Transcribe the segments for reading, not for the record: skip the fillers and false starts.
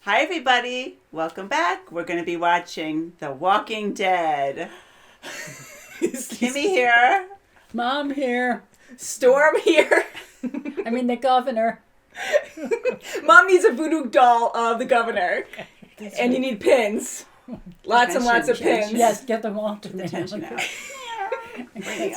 Hi, everybody. Welcome back. We're going to be watching The Walking Dead. Kimmy here. Mom here. Storm here. I mean the governor. Mom needs a voodoo doll of the governor. And you need pins. Lots and lots of pins. Yes, get them all to me.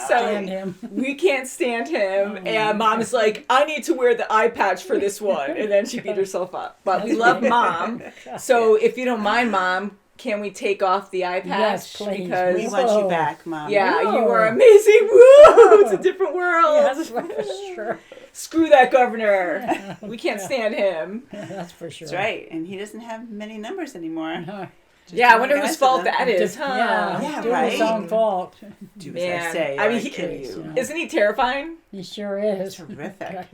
So we can't stand him, and Mom is like, I need to wear the eye patch for this one, and then she beat herself up. But we love Mom, so if you don't mind, Mom, can we take off the eye patch? Yes, please. Because we want you back, Mom. Yeah, you are amazing. Woo! It's a different world. Yes, for sure. Screw that governor. We can't stand him. That's for sure. That's right, and he doesn't have many numbers anymore. No. Yeah, I wonder whose fault that is, huh? Yeah, right. His own fault. Do as I say, I mean, I kill you. Isn't he terrifying? He sure is. Terrific.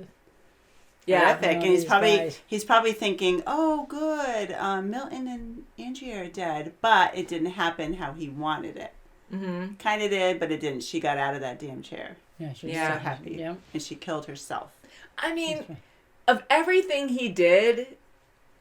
Yeah. Terrific. And he's probably thinking, oh, good, Milton and Angie are dead. But it didn't happen how he wanted it. Mm-hmm. Kind of did, but it didn't. She got out of that damn chair. Yeah, she's So happy. Yeah. And she killed herself. I mean, of everything he did,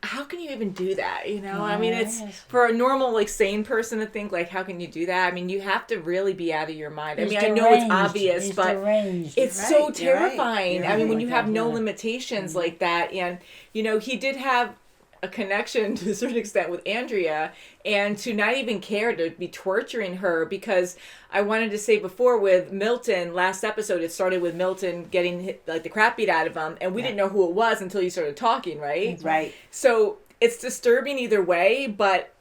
how can you even do that? You know, I mean, it's for a normal, like, sane person to think, like, how can you do that? I mean, you have to really be out of your mind. He's I mean, I know it's obvious, but deranged. it's You're so right, you're right, terrifying. you're I mean, right. when you have no limitations like that, and, you know, he did have a connection to a certain extent with Andrea, and to not even care to be torturing her, because I wanted to say before with Milton, last episode, it started with Milton getting hit, like, the crap beat out of him, and we didn't know who it was until you started talking, right? Right. So it's disturbing either way, but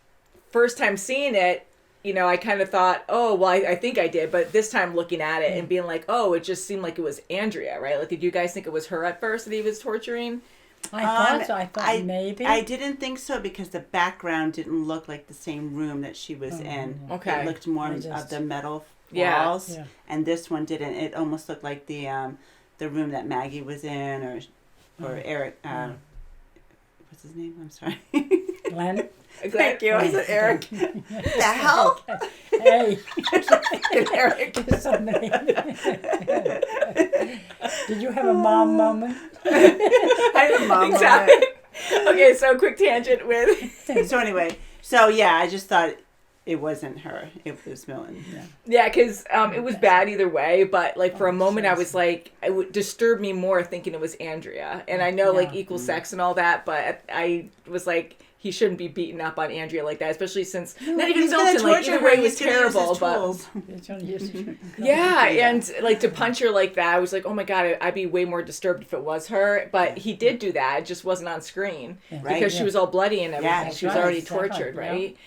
first time seeing it, you know, I kind of thought, oh, well, I think I did, but this time looking at it and being like, oh, it just seemed like it was Andrea, right? Like, did you guys think it was her at first that he was torturing? I thought so. I thought maybe. I didn't think so because the background didn't look like the same room that she was in. Okay. It looked more of the metal walls. Yeah. And this one didn't. It almost looked like the room that Maggie was in or Eric. What's his name? I'm sorry. Glenn? Thank you. I said Eric. The hell? Hey. Eric. Did you have a mom moment? I had a mom Exactly. Okay, so quick tangent with... So anyway, I just thought it wasn't her. It was Milton. Yeah, because it was bad either way, but, like, for a moment I was like, it would disturb me more thinking it was Andrea. And I know, like, equal sex and all that, but I was like, he shouldn't be beating up on Andrea like that, especially since, not even Milton, like, either way was terrible, but... Yeah, and, like, to punch her like that, I was like, oh my God, I'd be way more disturbed if it was her, but he did do that, it just wasn't on screen, because she was all bloody and everything, Yeah, she was already tortured, right?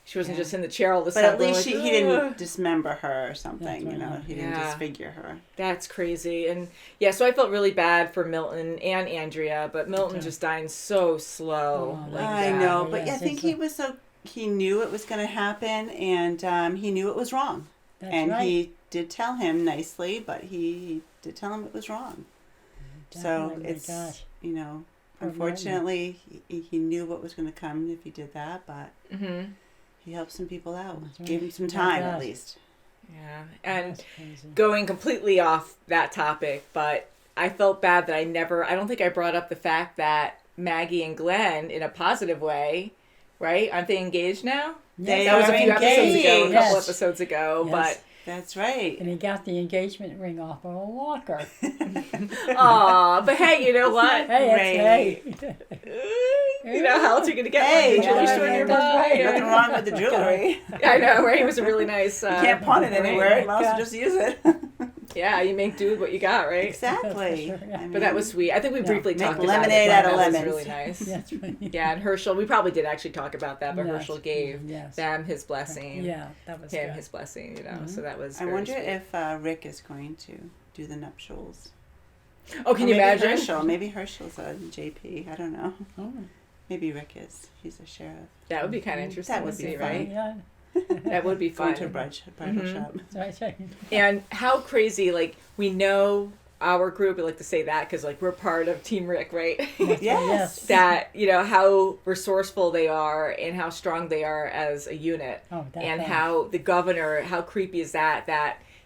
She wasn't just in the chair all the time. But at least he didn't dismember her or something, you know. He didn't disfigure her. That's crazy. And yeah, so I felt really bad for Milton and Andrea, but Milton just dying so slow. I know, but I think he knew it was going to happen, and he knew it was wrong. He did tell him nicely, but he did tell him it was wrong. So it's, you know, unfortunately, he knew what was going to come if he did that, but... Mm-hmm. He helped some people out. Gave him some time, at least. Yeah. And going completely off that topic, but I felt bad that I don't think I brought up the fact that Maggie and Glenn, in a positive way, right? Aren't they engaged now? That was a few episodes ago, a couple Yes. episodes ago, but... That's right. And he got the engagement ring off of a walker. Aw, but hey, you know what? Hey. You know, how else are you going to get Hey, one? The jewelry store nearby. Nothing wrong with the jewelry. I know, right? It was a really nice... You can't pawn it anywhere. You might as well just use it. Yeah, you make do with what you got, right? Exactly. Sure, yeah. I mean, But that was sweet. I think we briefly talked about lemonade it. out of That was lemons. really nice. That's right. Yeah, and Herschel, we probably did actually talk about that, but Yes. Herschel gave Yes. them his blessing. Yeah, that was him good. his blessing, you know. So that was. I very wonder sweet. if Rick is going to do the nuptials. Oh, can Or you maybe imagine? Herschel. Maybe Herschel's a JP. I don't know. Oh. Maybe Rick is. He's a sheriff. That would be kind of interesting. That would to be see, fun. right? Yeah. That would be fun. Going to a bridal shop. That's right. And how crazy! Like, we know our group. We like to say that because, like, we're part of Team Rick, right? Yes. That, you know, how resourceful they are and how strong they are as a unit. Oh, And how the governor, how creepy is that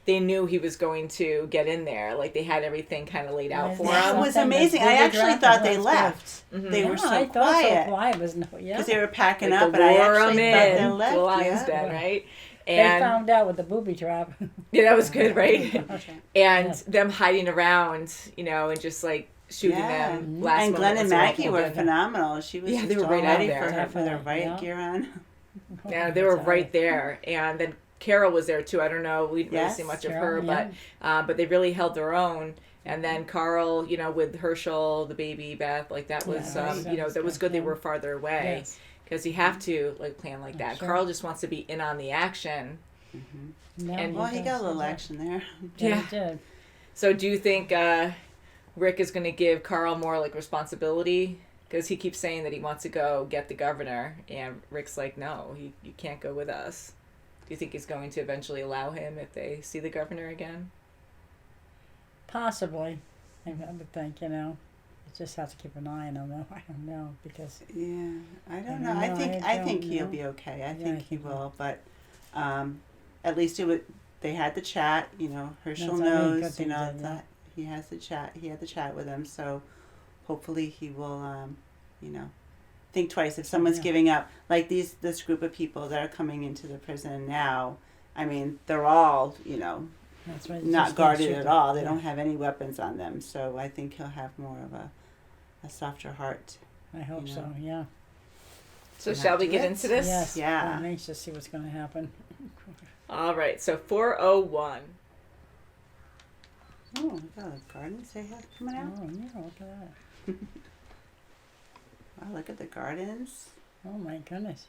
they knew he was going to get in there. Like they had everything kind of laid out for That him. was amazing. I actually thought they left. They were so I thought quiet. so quiet was Because they were packing Like up, the but I lure actually 'em thought in they to left. the lion's Yeah. den, right? They And found out with the booby trap. yeah, that was good, right? Okay. And them hiding around, and just like shooting them last And moment Glenn and once they're Maggie all were good. phenomenal. She was Yeah, just they were all right out ready there. for her with her Definitely, riot yeah. gear on. Yeah, they were right there, and then Carol was there too. I don't know, we didn't really Yes, see much of Carol, her, but they really held their own. And then Carl, with Herschel, the baby, Beth, like that was, Yeah, that was good. They yeah. were farther away Yes. because you have to like plan like that. Sure. Carl just wants to be in on the action. No, And- Well, he does, got a little does. action there. Yeah, he did. So do you think Rick is going to give Carl more like responsibility? Because he keeps saying that he wants to go get the governor, and Rick's like, no, you can't go with us. Do you think he's going to eventually allow him if they see the governor again? Possibly. I would think, You just have to keep an eye on him, though. I don't know, because Yeah, I don't I know. don't I know. think I I think don't he'll know. be okay. I Yeah, think I he think will. But at least it would. They had the chat. Herschel That's, I mean, good knows. thing they did, That he has the chat. He had the chat with him. So hopefully he will. Think twice if someone's Yeah. giving up. Like this group of people that are coming into the prison now. I mean, they're all that's right. not just guarded shoot at them. all. They Yeah. don't have any weapons on them. So I think he'll have more of a softer heart. I hope you so, know. yeah. So We'll shall have we to get it. into this? Yes. Yeah. I'm anxious to see what's going to happen. All right. So 401. Oh, look at the gardens they have coming out. Oh, yeah, look at that. Wow, look at the gardens. Oh, my goodness.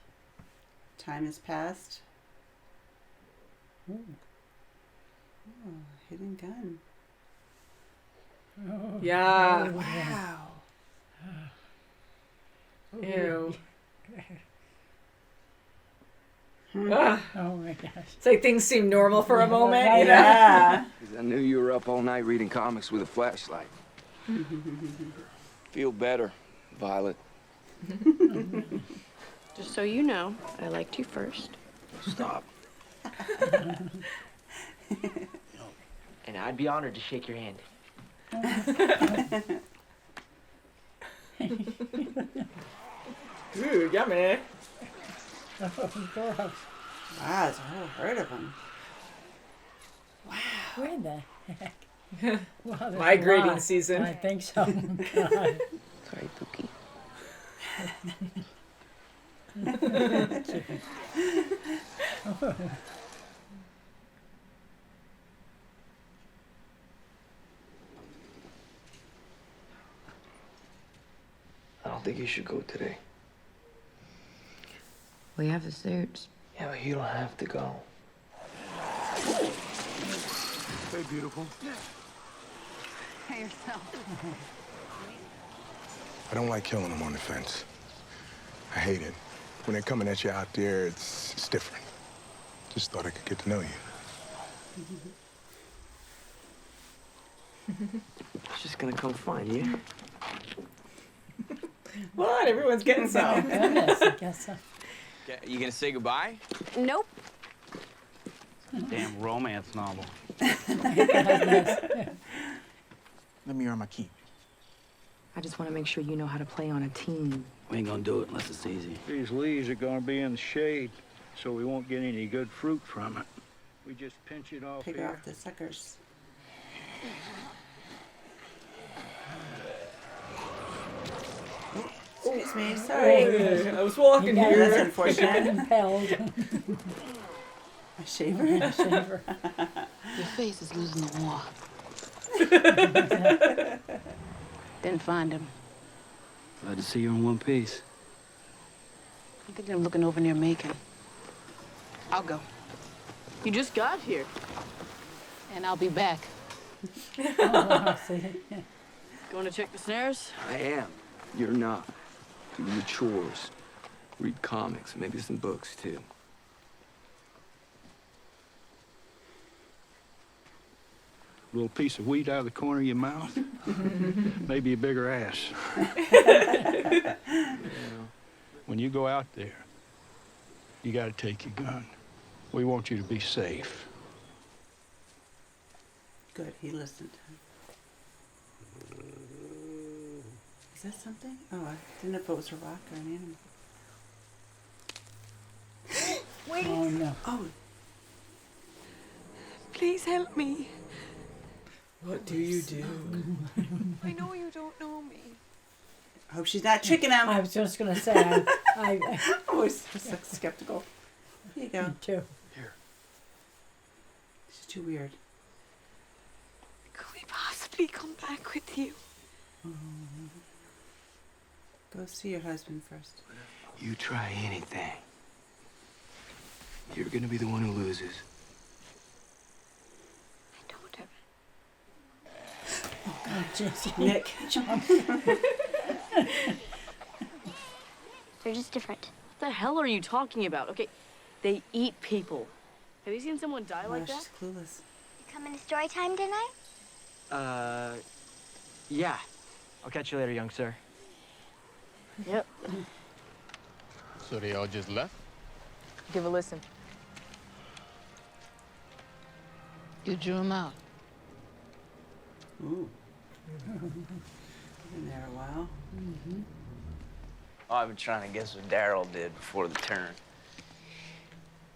Time has passed. Ooh. Oh, hidden gun. Oh, Yeah. oh, Wow. Ew. Hmm. Ugh. Oh, my gosh. It's like things seem normal for a Yeah, moment, right. Yeah. 'Cause I knew you were up all night reading comics with a flashlight. Feel better, Violet. Just so you know, I liked you first. Stop. And I'd be honored to shake your hand. Ooh, yummy. Oh, gross. Wow, there's a whole herd of them. Where the heck? Wow, there's a Migrating lot. season. I think so. God. Sorry, Pookie. I don't think you should go today. We have the suits. Yeah, but you don't have to go. Hey, beautiful. Hey, yourself. I don't like killing them on the fence. I hate it. When they're coming at you out there, it's different. Just thought I could get to know you. She's just gonna come find you. What? Everyone's getting some. Goodness, I guess so. You gonna say goodbye? Nope. Damn romance novel. Let me earn my keep. I just want to make sure you know how to play on a team. We ain't gonna do it unless it's easy. These leaves are gonna be in the shade, so we won't get any good fruit from it. We just pinch it off Pick here. off the suckers. Excuse me, sorry. I was walking You got That's here. unfortunate. Impelled. A shaver? Shaver. Your face is losing the war. Didn't find him. Glad to see you in one piece. I think they're looking over near Macon. I'll go. You just got here. And I'll be back. Oh, wow, see? Going to check the snares? I am. You're not. Do your chores. Read comics, maybe some books, too. A little piece of wheat out of the corner of your mouth. Maybe a bigger ass. When you go out there, you gotta take your gun. We want you to be safe. Good, he listened. Is that something? Oh, I didn't know if it was a rock or an animal. Wait. Oh, no. Oh, Please help me. What do you do? I know you don't know me. I hope she's not tricking him. I was just going to say, I always so skeptical. Here you go. too. Here. She's too weird. Could we possibly come back with you? Go see your husband first. You try anything, you're gonna be the one who loses. I don't have Oh, jeez. Nick. They're just different. What the hell are you talking about? Okay, they eat people. Have you seen someone die like that? She's clueless. You coming to story time tonight? Yeah. I'll catch you later, young sir. Yep. So they all just left? Give a listen. You drew him out. Ooh. Been there a while. Mm-hmm. Oh, I've been trying to guess what Daryl did before the turn.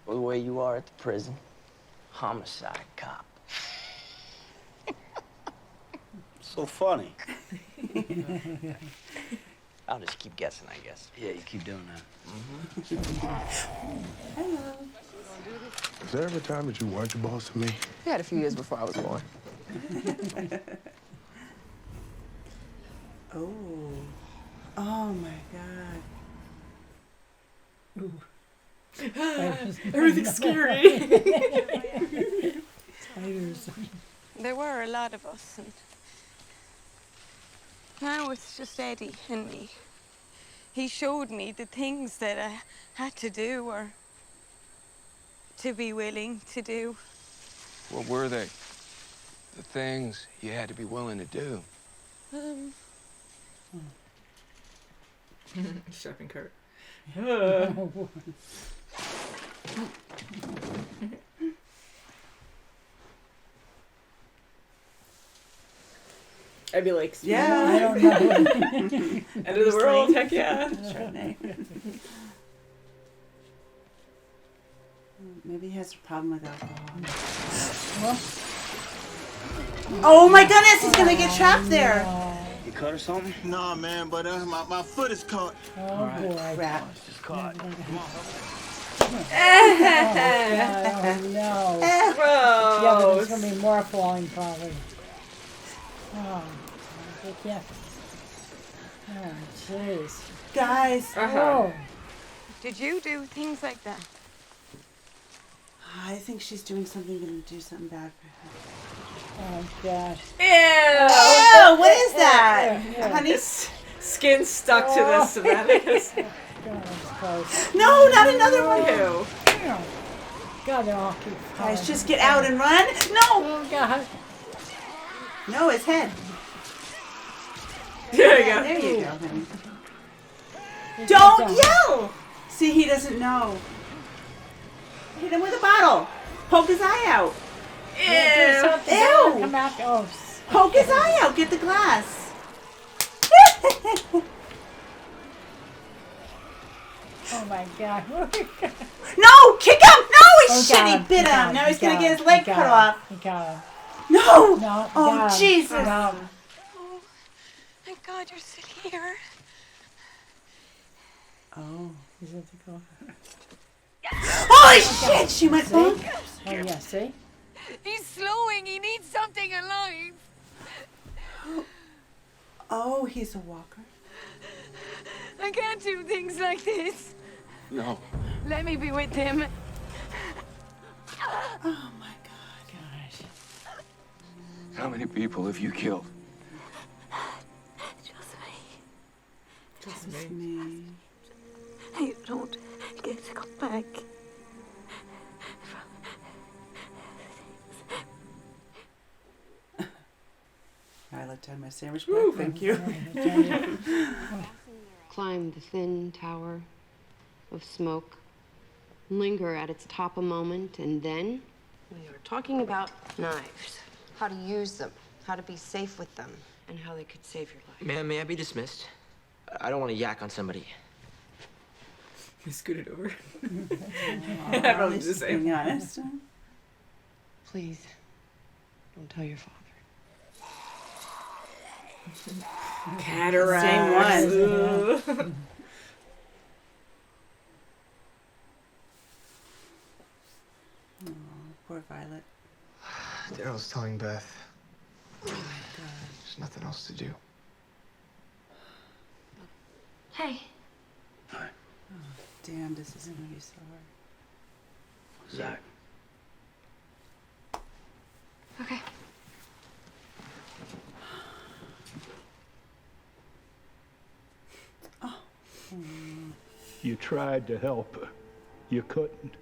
Well, the way you are at the prison, homicide cop. So funny. I'll just keep guessing, I guess. Yeah, you keep doing that. Hello. Was there ever a time that you weren't the boss of me? We had a few years before I was born. Oh. Oh my God. Ooh. Everything's scary. Spiders. There were a lot of us, and now it's just Eddie and me. He showed me the things that I had to do or to be willing to do. What were they? The things you had to be willing to do. Shopping cart. I'd be like, Yeah. I don't know. end of the world, heck yeah. Chardonnay. Maybe he has a problem with alcohol. Oh my goodness, he's gonna get trapped there. You cut or something? Nah, man, but my foot is caught. Oh, boy. Crap. It's just caught. Oh, no. Yeah, but there's going to be more falling, probably. Oh, yeah. Oh, jeez. Guys. Oh. Did you do things like that? I think she's doing something, gonna do something bad for her. Oh, gosh. Ew! Ew, what is that? Yeah. Honey? Skin stuck to the cement. God, that's close. No, not another one. Ew. God, they're all keep falling. Guys, just get out and run. No. Oh, God. No, his head. There you go. There you go, honey. It's Don't down. yell. See, he doesn't know. Hit him with a bottle. Poke his eye out. Ew. Ew. Come out. Oh, Poke his eye out. Get the glass. oh my God. No, kick him. No, he Oh, shit. got He him. bit He got him. Now him. he's He going to got get his him. leg He got cut him. off. He got him. No. No. Oh, got him. Jesus. Got him. Oh, thank God you're still here. Oh. He's at the car. Holy shit. She went bonkers. Oh, yeah, see? He's slowing. He needs something alive. Oh, he's a walker. I can't do things like this. No. Let me be with him. Oh, my God. Gosh. How many people have you killed? Just Just me. I don't get to come back. I like to have my sandwich back. Thank you. Climb the thin tower of smoke, linger at its top a moment, and then we are talking about knives. how to use them, how to be safe with them, and how they could save your life. Ma'am, may I be dismissed? I don't want to yak on somebody. We scooted over. I don't know to say. Being honest. Please, don't tell your father. Cataracts. Same one. Oh, poor Violet. Daryl's telling Beth. Oh my God. There's nothing else to do. Hey. Hi. Oh, damn, this is gonna be so hard. Zach. Okay. Oh. You tried to help her. You couldn't.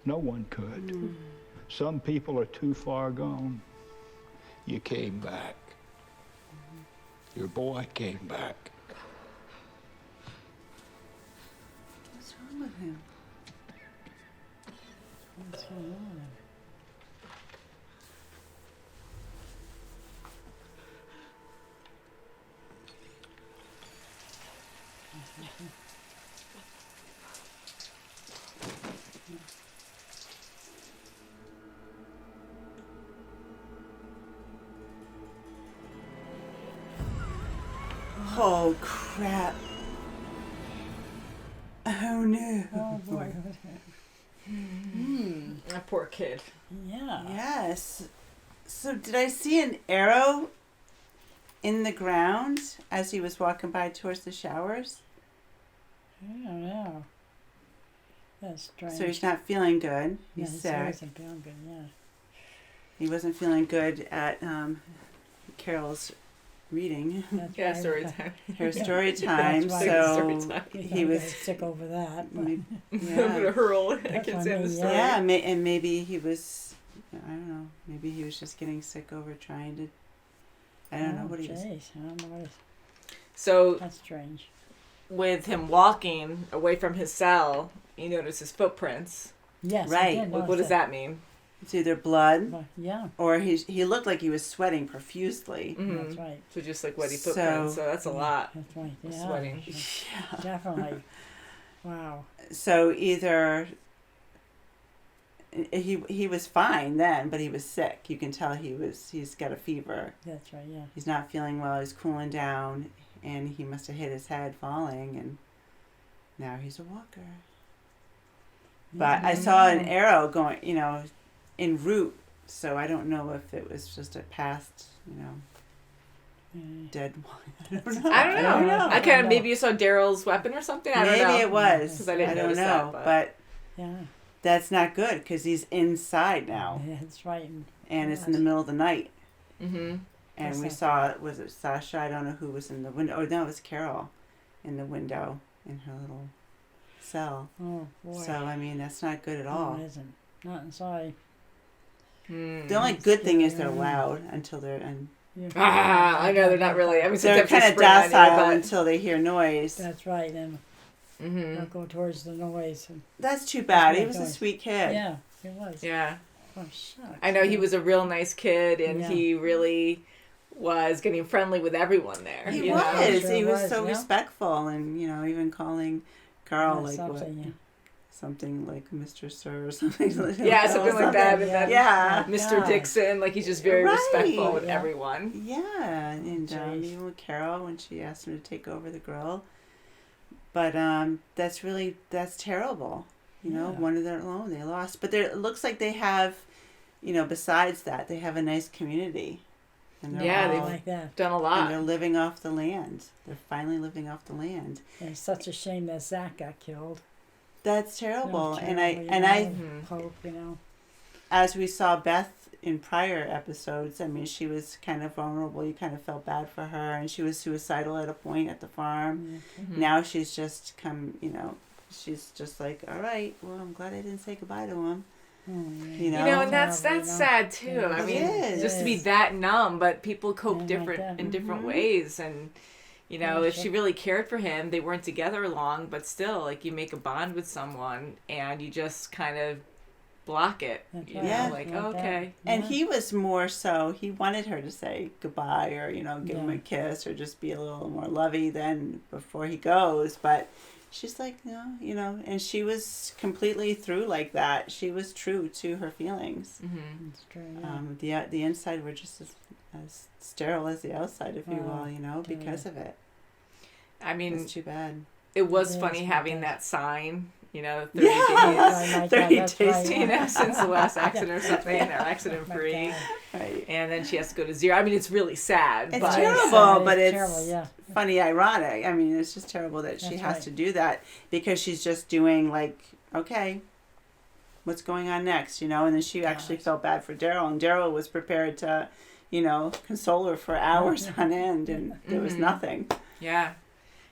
No one could. Some people are too far gone. You came back. Your boy came back. What's wrong with him? What's wrong with him? Oh crap. Oh no. Oh boy. That poor kid. Yeah. Yes. So did I see an arrow in the ground as he was walking by towards the showers? I don't know. That's strange. So he's not feeling good. Yeah, He's he sick. wasn't feeling good, yeah. He wasn't feeling good at Carol's reading. That's Yeah, right. story time. Her story time. That's right. So Story time. he was sick over that. But I'm gonna hurl. I That's can what say I the mean, story. yeah, and maybe he was, I don't know, maybe he was just getting sick over trying to, I don't know what he was. Jeez, I don't know what So that's strange. with him walking away from his cell, you notice his footprints. Yes, I Right. did What notice does that mean? It's either blood Well, yeah, or he looked like he was sweating profusely. that's right. So just like wetty So- footprints. So that's a lot. That's right. of Yeah, sweating. Yeah. definitely. Wow. So either he was fine then, but he was sick. You can tell he's got a fever. That's right. Yeah. He's not feeling well. He's cooling down, and he must have hit his head falling, and now he's a walker. But I saw an arrow going, en route, so I don't know if it was just a past, dead one. I don't know. I kind of maybe you saw Daryl's weapon or something. I don't know. Maybe it was. 'Cause I didn't don't notice know, that, but Yeah. that's not good because he's inside now, That's right. and it's in the middle of the night. Mm-hmm. And That's we not saw, was it Sasha? I don't know who was in the window. Oh, no, it was Carol in the window in her little cell. Oh boy. So, I mean, that's not good at No, all. it isn't. Not inside. The only good thing is they're loud until they're, and I know they're not really. I mean, they're sometimes they kind of spring on you, docile but- until they hear noise. That's right. And they'll go towards the noise. And That's too bad. He That's was a noise. sweet kid. Yeah, it was. Yeah. Oh, shucks. I know he was a real nice kid, and Yeah. he really was getting friendly with everyone there. He you was. know? Sure He was was, so yeah. respectful, and even calling Carl Yeah, like something, something like Mr. Sir or something. Like Yeah, something like that. And then Yeah. Mr. God. Dixon, like he's just very Right. respectful with Yeah. everyone. Yeah, and Jeez. even with Carol when she asked him to take over the grill. But that's terrible. Yeah. One of their own they lost. But it looks like they have, besides that, they have a nice community. And they're Yeah, all, they've like that. done a and lot. they're living off the land. They're finally living off the land. And it's such a shame that Zach got killed. That's terrible. That was And terrible, I Hope, as we saw Beth in prior episodes, I mean, she was kind of vulnerable. You kind of felt bad for her, and she was suicidal at a point at the farm. Mm-hmm. Now she's just she's just like, all right, well, I'm glad I didn't say goodbye to him. And that's sad too. Yeah. I It mean, is. just to be that numb, but people cope Yeah, different like that. in different Mhm. ways, and Yeah, if sure. she really cared for him, they weren't together long, but still, like you make a bond with someone, and you just kind of block it. You know, like, okay. And he was more so, he wanted her to say goodbye or, you know, give him a kiss or just be a little more lovey than before he goes. But she's like, no, you know, and she was completely through like that. She was true to her feelings. Mm-hmm. That's true, yeah. The inside were just as sterile as the outside, if you will, you know, because of it. I mean, it's too bad. It was funny having that sign, you know, 30 days, 30 days, you know, since the last accident or something, or accident free. Right. And then she has to go to 0. I mean, it's really sad. It's terrible, but it's funny, ironic. I mean, it's just terrible that she has to do that because she's just doing like, okay, what's going on next, you know? And then she actually felt bad for Daryl, and Daryl was prepared to, you know, console her for hours on end, and there was nothing. Yeah.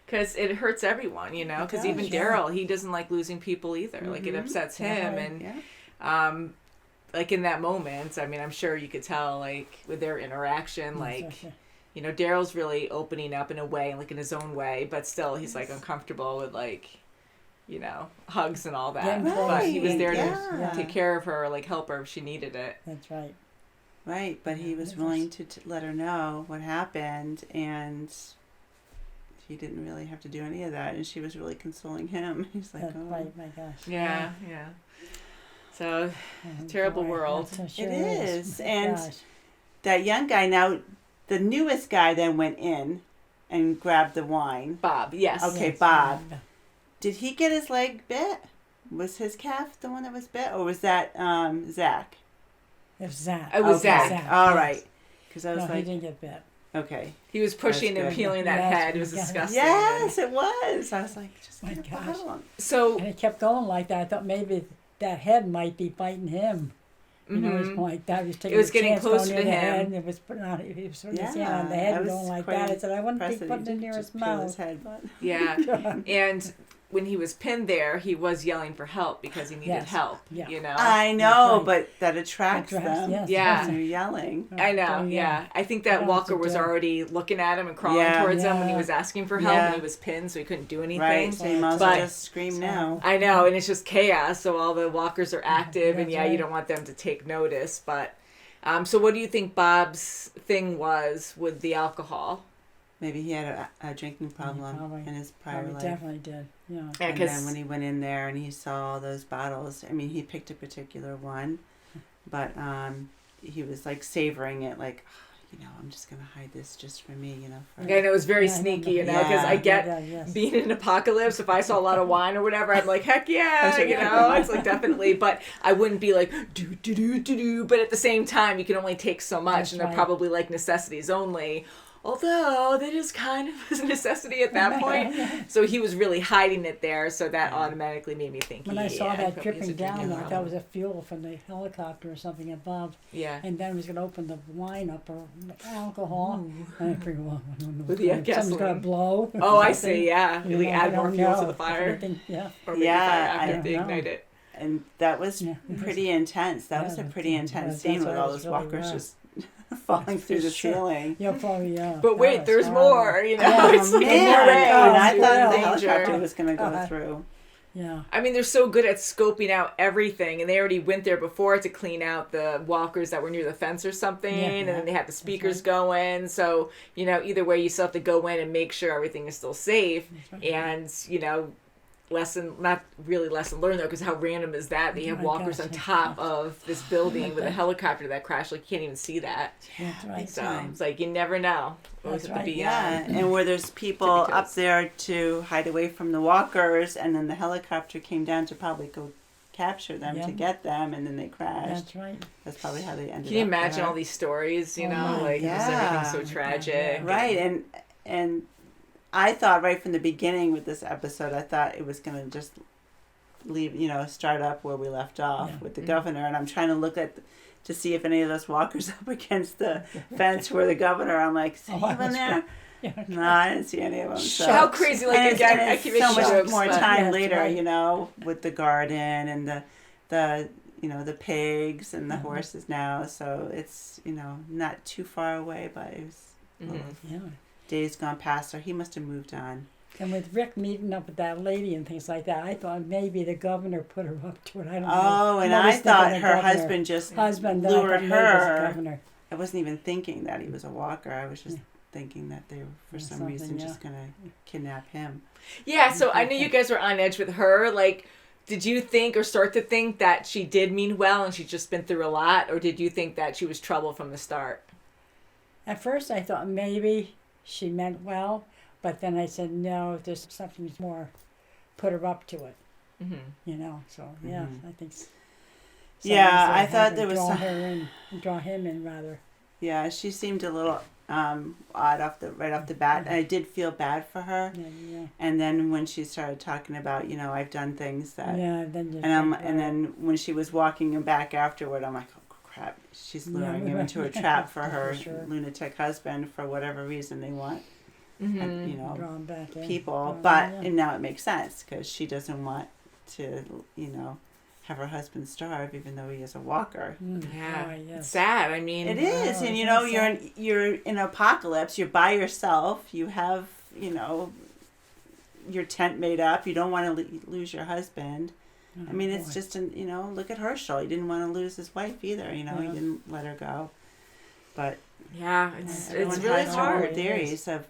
Because it hurts everyone, you know, because even Daryl, he doesn't like losing people either. Like, it upsets him. And, like, in that moment, I mean, I'm sure you could tell, like, with their interaction, like, you know, Daryl's really opening up in a way, like, in his own way. But still, he's, like, uncomfortable with, like, you know, hugs and all that. But he was there to take care of her, like, help her if she needed it. That's right. Right, but he was willing to let her know what happened, and he didn't really have to do any of that, and she was really consoling him. He's like, oh. Right, my gosh. Yeah. So, terrible world. It is. And that young guy, now, the newest guy then went in and grabbed the wine. Bob, yes. Okay, Bob. Did he get his leg bit? Was his calf the one that was bit, or was that Zach? It was Zach. It was Zach. All right. Because I was no, like, he didn't get bit. Okay. He was pushing and peeling that head. It was disgusting. Yes, it was. I was like, just my gosh. So and it kept going like that. I thought maybe that head might be biting him. You know, it was like that. He was taking it was getting closer to him. Head, and it was putting on. He was putting his hand on the head and going like that. I said, I wouldn't be putting it near his mouth. Yeah, and when he was pinned there, he was yelling for help because he needed help. Yeah. You know. I know, but that attracts them. Yes, yeah, you're yelling. I know. Yeah, I think that Walker was already looking at him and crawling towards him when he was asking for help, and he was pinned, so he couldn't do anything. Right. So you must just scream now. I know, and it's just chaos. So all the walkers are active, and you don't want them to take notice. But so what do you think Bob's thing was with the alcohol? Maybe he had a drinking problem in his prior life. Definitely did. Yeah. And then when he went in there and he saw all those bottles, I mean, he picked a particular one, but he was like savoring it, like, oh, you know, I'm just gonna hide this just for me, you know. And it was very sneaky, you know, because I get being in an apocalypse. If I saw a lot of wine or whatever, I'm like, heck yeah, you know. It's like definitely, but I wouldn't be like do. But at the same time, you can only take so much, and they're probably like necessities only. Although that is kind of a necessity at that point. So he was really hiding it there, so that automatically made me think. When I saw that dripping down, I thought it was a fuel from the helicopter or something above. Yeah. And then he was going to open the wine up or alcohol. And I figured, well, I don't know. Something's going to blow. Oh, I see, yeah. Really add more fuel to the fire. Or maybe fire after they ignite it. And that was pretty intense. That was a pretty intense scene with all those walkers just falling through the ceiling. But wait, there's more, you know. It's like and I thought the helicopter was going to go through. Yeah. I mean, they're so good at scoping out everything, and they already went there before to clean out the walkers that were near the fence or something, and then they had the speakers going. So, you know, either way, you still have to go in and make sure everything is still safe. And, you know, not really lesson learned though, because how random is that? They have walkers on top of this building with a helicopter that crashed. Like, you can't even see that. That's right. So it's like, you never know. That's right. And where there's people up there to hide away from the walkers, and then the helicopter came down to probably go capture them to get them, and then they crashed. That's right. That's probably how they ended up. Can you imagine all these stories, you know? Like, just everything's so tragic. Right, and I thought right from the beginning with this episode, I thought it was going to just leave, you know, start up where we left off with the governor. And I'm trying to look to see if any of those walkers up against the fence were the governor. I'm like, is he even there? No, I didn't see any of them. So. How crazy, like, again, I so much more time later, you know, with the garden and the you know, the pigs and the horses now. So it's, you know, not too far away, but it was days gone past, so he must have moved on. And with Rick meeting up with that lady and things like that, I thought maybe the governor put her up to it. I don't know. Oh, and I thought her husband just lured her. I wasn't even thinking that he was a walker. I was just thinking that they were, for some reason, just going to kidnap him. Yeah, so I know you guys were on edge with her. Like, did you think or start to think that she did mean well and she's just been through a lot? Or did you think that she was trouble from the start? At first, I thought maybe she meant well. But then I said, no, there's something more, put her up to it. Mm-hmm. You know, so yeah, I think. Yeah, I thought there was draw him in rather. Yeah, she seemed a little odd right off the bat. And I did feel bad for her. Yeah. And then when she started talking about, I've done things that. Yeah, then just. And then when she was walking him back afterward, I'm like, oh crap, she's luring him into a trap for her lunatic husband for whatever reason they want. People, and now it makes sense because she doesn't want to, have her husband starve, even though he is a walker. Yeah, it's sad. I mean, it is, and you're in an apocalypse. You're by yourself. You have, your tent made up. You don't want to lose your husband. I mean, it's just, look at Herschel. He didn't want to lose his wife either. He didn't let her go, but. Yeah, it's really hard. Theories of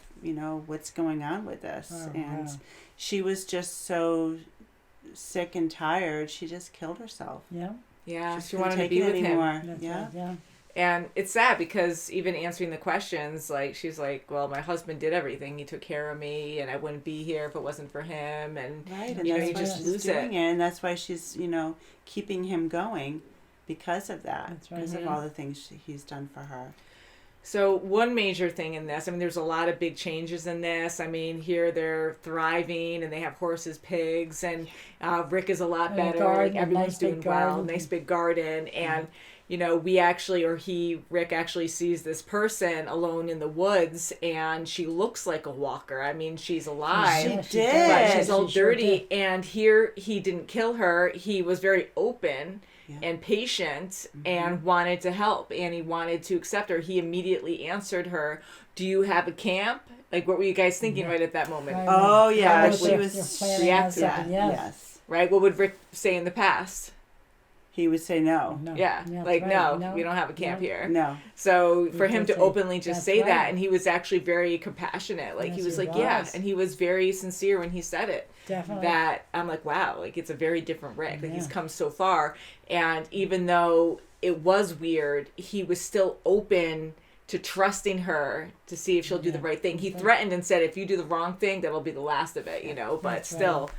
what's going on with this, she was just so sick and tired. She just killed herself. Yeah. She wanted to be with him. Yeah. And it's sad because even answering the questions, like she's like, "Well, my husband did everything. He took care of me, and I wouldn't be here if it wasn't for him." And you just lose it. And that's why she's keeping him going because of that. That's right. Because of all the things he's done for her. So one major thing in this, I mean, there's a lot of big changes in this. I mean, here they're thriving and they have horses, pigs, and Rick is a lot better. Like everyone's doing well. Nice big garden. And, Rick actually sees this person alone in the woods and she looks like a walker. I mean, she's alive. She did. But she's all dirty. And here he didn't kill her. He was very open. And patient and wanted to help and he wanted to accept her. He immediately answered her, "Do you have a camp?" Like, what were you guys thinking right at that moment? Right. Oh, yeah. She was reacting. Yes. Right? What would Rick say in the past? He would say no. Yeah. Like, no, we don't have a camp here. No. So for him to openly just say that, and he was actually very compassionate. Like, he was like, yeah. And he was very sincere when he said it. Definitely. That I'm like, wow, like it's a very different Rick. Like he's come so far. And even though it was weird, he was still open to trusting her to see if she'll do the right thing. He threatened and said, if you do the wrong thing, that'll be the last of it, but That's still,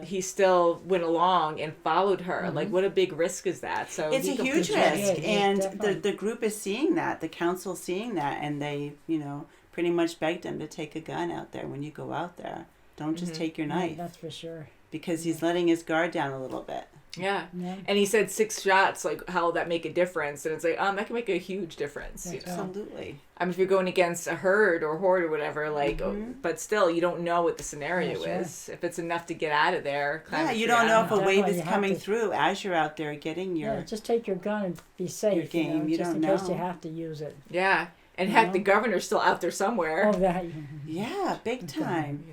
he still went along and followed her. Like, what a big risk is that? So it's a huge risk. And the group is seeing that, the council's seeing that, and they, pretty much begged him to take a gun out there when you go out there. Don't just take your knife. That's for sure. Because he's letting his guard down a little bit. Yeah. And he said 6 shots, like, how will that make a difference? And it's like, that can make a huge difference. Absolutely. I mean, if you're going against a horde or whatever, like, but still, you don't know what the scenario is. If it's enough to get out of there. You don't know if a wave is coming through as you're out there getting your... just take your gun and be safe. Your game, you don't know. Just in case you have to use it. Yeah. And heck, the governor's still out there somewhere. Oh, that. Yeah, big time.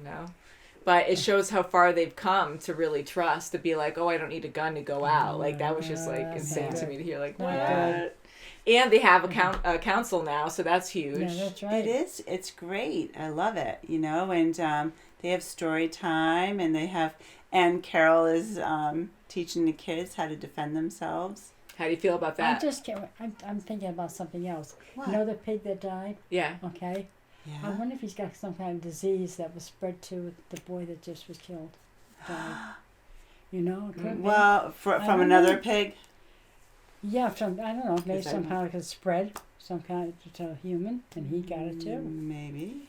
But it shows how far they've come to really trust, to be like, I don't need a gun to go out. Like, that was just, like, insane to me to hear, like, what? And they have a council now, so that's huge. Yeah, that's right. It is. It's great. I love it, and they have story time, and Carol is teaching the kids how to defend themselves. How do you feel about that? I'm thinking about something else. What? You know the pig that died? Yeah. Okay. Yeah. I wonder if he's got some kind of disease that was spread to the boy that just was killed. Died. Well, from another pig? Yeah, I don't know. Maybe somehow it could spread some kind to a human, and he got it too. Maybe.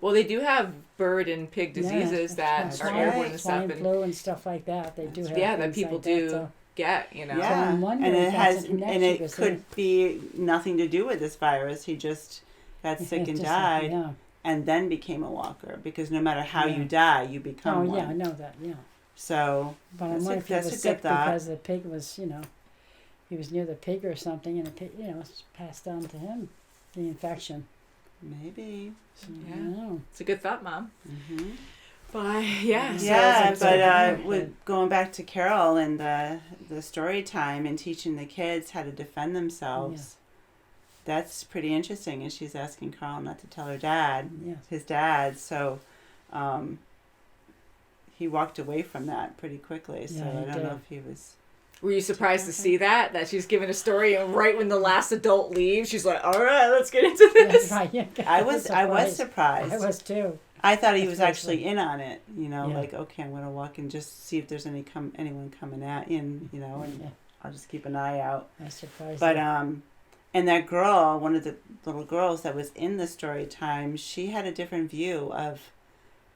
Well, they do have bird and pig diseases that are airborne and stuff. Swine flu and stuff like that. They do have that people like do. That, get, Yeah, so and it could be nothing to do with this virus. He just got sick and died, and then became a walker. Because no matter how you die, you become one. Oh yeah, I know that. Yeah. So, but I wonder if he was sick because the pig was, he was near the pig or something, and the pig, was passed on to him, the infection. Maybe. Yeah. It's a good thought, Mom. Mm-hmm. But yeah. Yeah, but with going back to Carol and the story time and teaching the kids how to defend themselves, that's pretty interesting. And she's asking Carl not to tell her dad, his dad. So he walked away from that pretty quickly. So I don't know if he was... Were you surprised to see that she's giving a story and right when the last adult leaves, she's like, all right, let's get into this. I was surprised. I was too. I thought he was actually in on it, like, okay, I'm going to walk and just see if there's anyone coming in, and I'll just keep an eye out. I was surprised. But, and that girl, one of the little girls that was in the story time, she had a different view of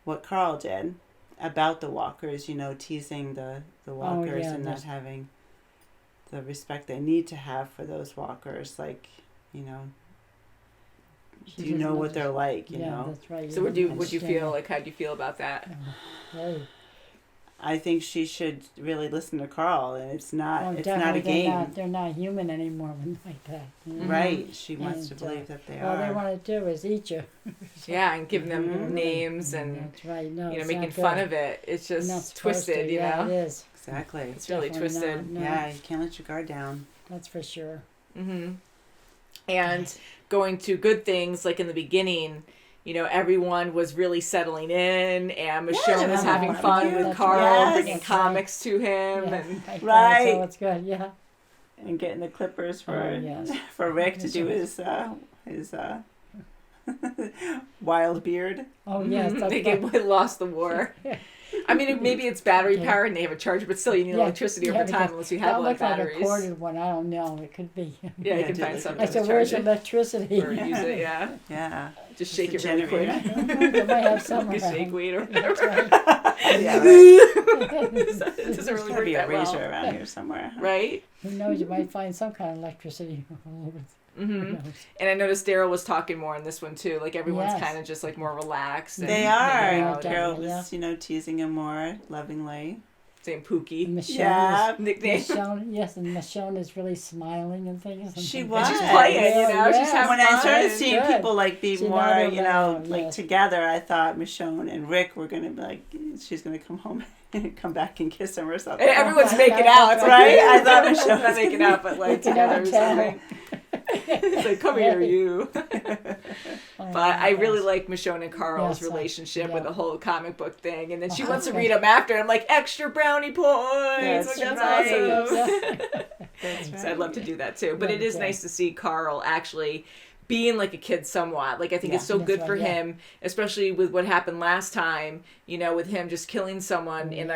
what Carl did about the walkers, teasing the walkers and not having the respect they need to have for those walkers, like, do you know what they're like, you know? That's right. So would you feel like, how'd you feel about that? I think she should really listen to Carl, and it's not a game. They're not human anymore like that. Right. She wants to believe that they are. All they want to do is eat you. And giving them names and that's right. No, making fun of it. It's just twisted, you know? It is. Exactly. It's really twisted. No. Yeah, you can't let your guard down. That's for sure. Mm-hmm. And going to good things, like in the beginning, everyone was really settling in, and Michonne was having fun with Carl, bringing comics to him, and right. So it's good, and getting the clippers for for Rick to do his wild beard. Oh yes, they lost the war. I mean, maybe it's battery powered and they have a charger, but still, you need electricity over time unless you have a lot of batteries. That looks like a corded one. I don't know. It could be. Yeah, you can find something. I said, "Where's electricity?" Or use it, yeah. Just shake it really quick. They might have some like a shake weight or whatever. Yeah, right. It doesn't really work be that a razor well. around here somewhere, right? Who knows? You might find some kind of electricity. Mm-hmm. And I noticed Daryl was talking more in this one too. Like everyone's kind of just like more relaxed. And they are. And Carol was, teasing him more lovingly. Saying Pookie. Nickname. Yes, and Michonne is really smiling and things. She was. And she's playing, she's having When fun. I started seeing people be more, together, I thought Michonne and Rick were going to be like, she's going to come home and come back and kiss him or something. And everyone's making out. It's right? I thought Michonne was making out, but together or something. It's like, come here, you. But I really like Michonne and Carl's relationship with the whole comic book thing. And then she wants to read them after. And I'm like, extra brownie points. That's awesome. That's right. So I'd love to do that too. But it is nice to see Carl actually being like a kid somewhat. Like, I think it's so good for him, especially with what happened last time, with him just killing someone. And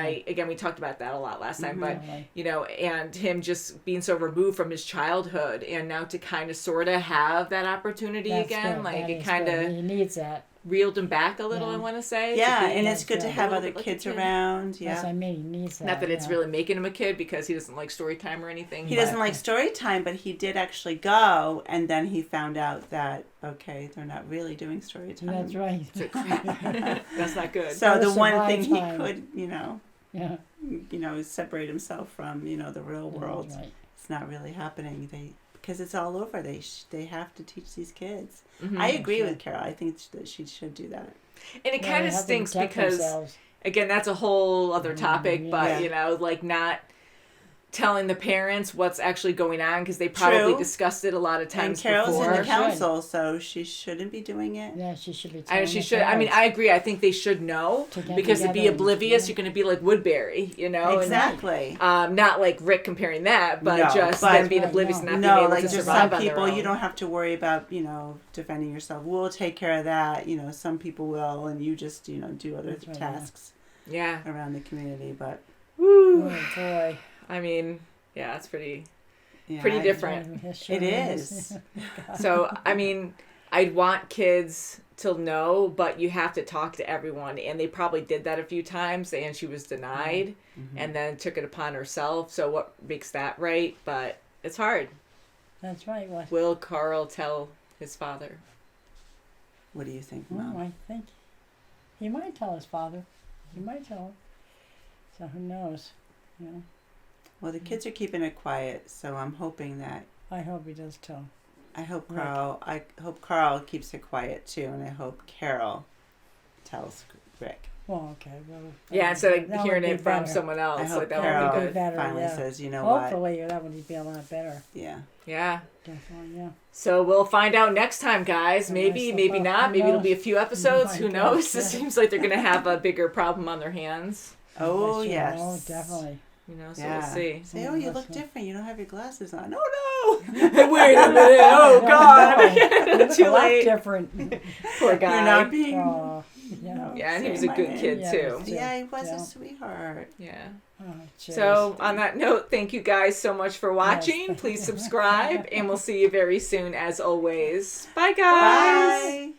we talked about that a lot last time, but, and him just being so removed from his childhood and now to kind of sort of have that opportunity again. Good. Like, it kind of he needs that. Reeled him back a little, I want to say. Yeah, and it's good to have other kids around. Yeah. Yes, I mean, he needs that. Not that it's really making him a kid because he doesn't like story time or anything. He doesn't like story time, but he did actually go, and then he found out that, okay, they're not really doing story time. That's right. That's not good. So the one thing he could, separate himself from, the real world. Right. It's not really happening. Because it's all over. They have to teach these kids. Mm-hmm. I agree with Carol. I think that she should do that. And it kind of stinks because, again, that's a whole other topic, but, not telling the parents what's actually going on because they probably discussed it a lot of times. And Carol's before. in the council, so she shouldn't be doing it. Yeah, she should be. I mean, I agree. I think they should know because to be oblivious, you're going to be like Woodbury, Exactly. Not like Rick comparing that, but them being oblivious and not being able to survive on their own. You don't have to worry about defending yourself. We'll take care of that. Some people will, and you just do other tasks. Yeah. Around the community, but. Woo. Oh boy. I mean, yeah, it's pretty different. It is. So, I mean, I'd want kids to know, but you have to talk to everyone. And they probably did that a few times, and she was denied and then took it upon herself. So what makes that right? But it's hard. That's right. What? Will Carl tell his father? What do you think, Mom? I think he might tell his father. He might tell him. So who knows? Well, the kids are keeping it quiet, so I'm hoping that... I hope he does tell. I hope Carl keeps it quiet too, and I hope Carol tells Rick. Well, okay. Well, yeah, instead of hearing it from better. someone else. I hope like, that Carol would be good. finally says, you know Hopefully, that would be a lot better. Yeah. Yeah. Definitely, yeah. So we'll find out next time, guys. Maybe, maybe not. Maybe it'll be a few episodes. Who knows? It seems like they're going to have a bigger problem on their hands. Oh, yes. Oh, definitely. You know, so we'll see. Say, oh, you look different. You don't have your glasses on. No, Wait a minute. Oh, God. Too late. Different. Poor guy. You're not being... Yeah, and he was a good kid, too. Yeah, he was a sweetheart. Yeah. Oh, so, on that note, thank you guys so much for watching. Yes. Please subscribe, and we'll see you very soon, as always. Bye, guys. Bye.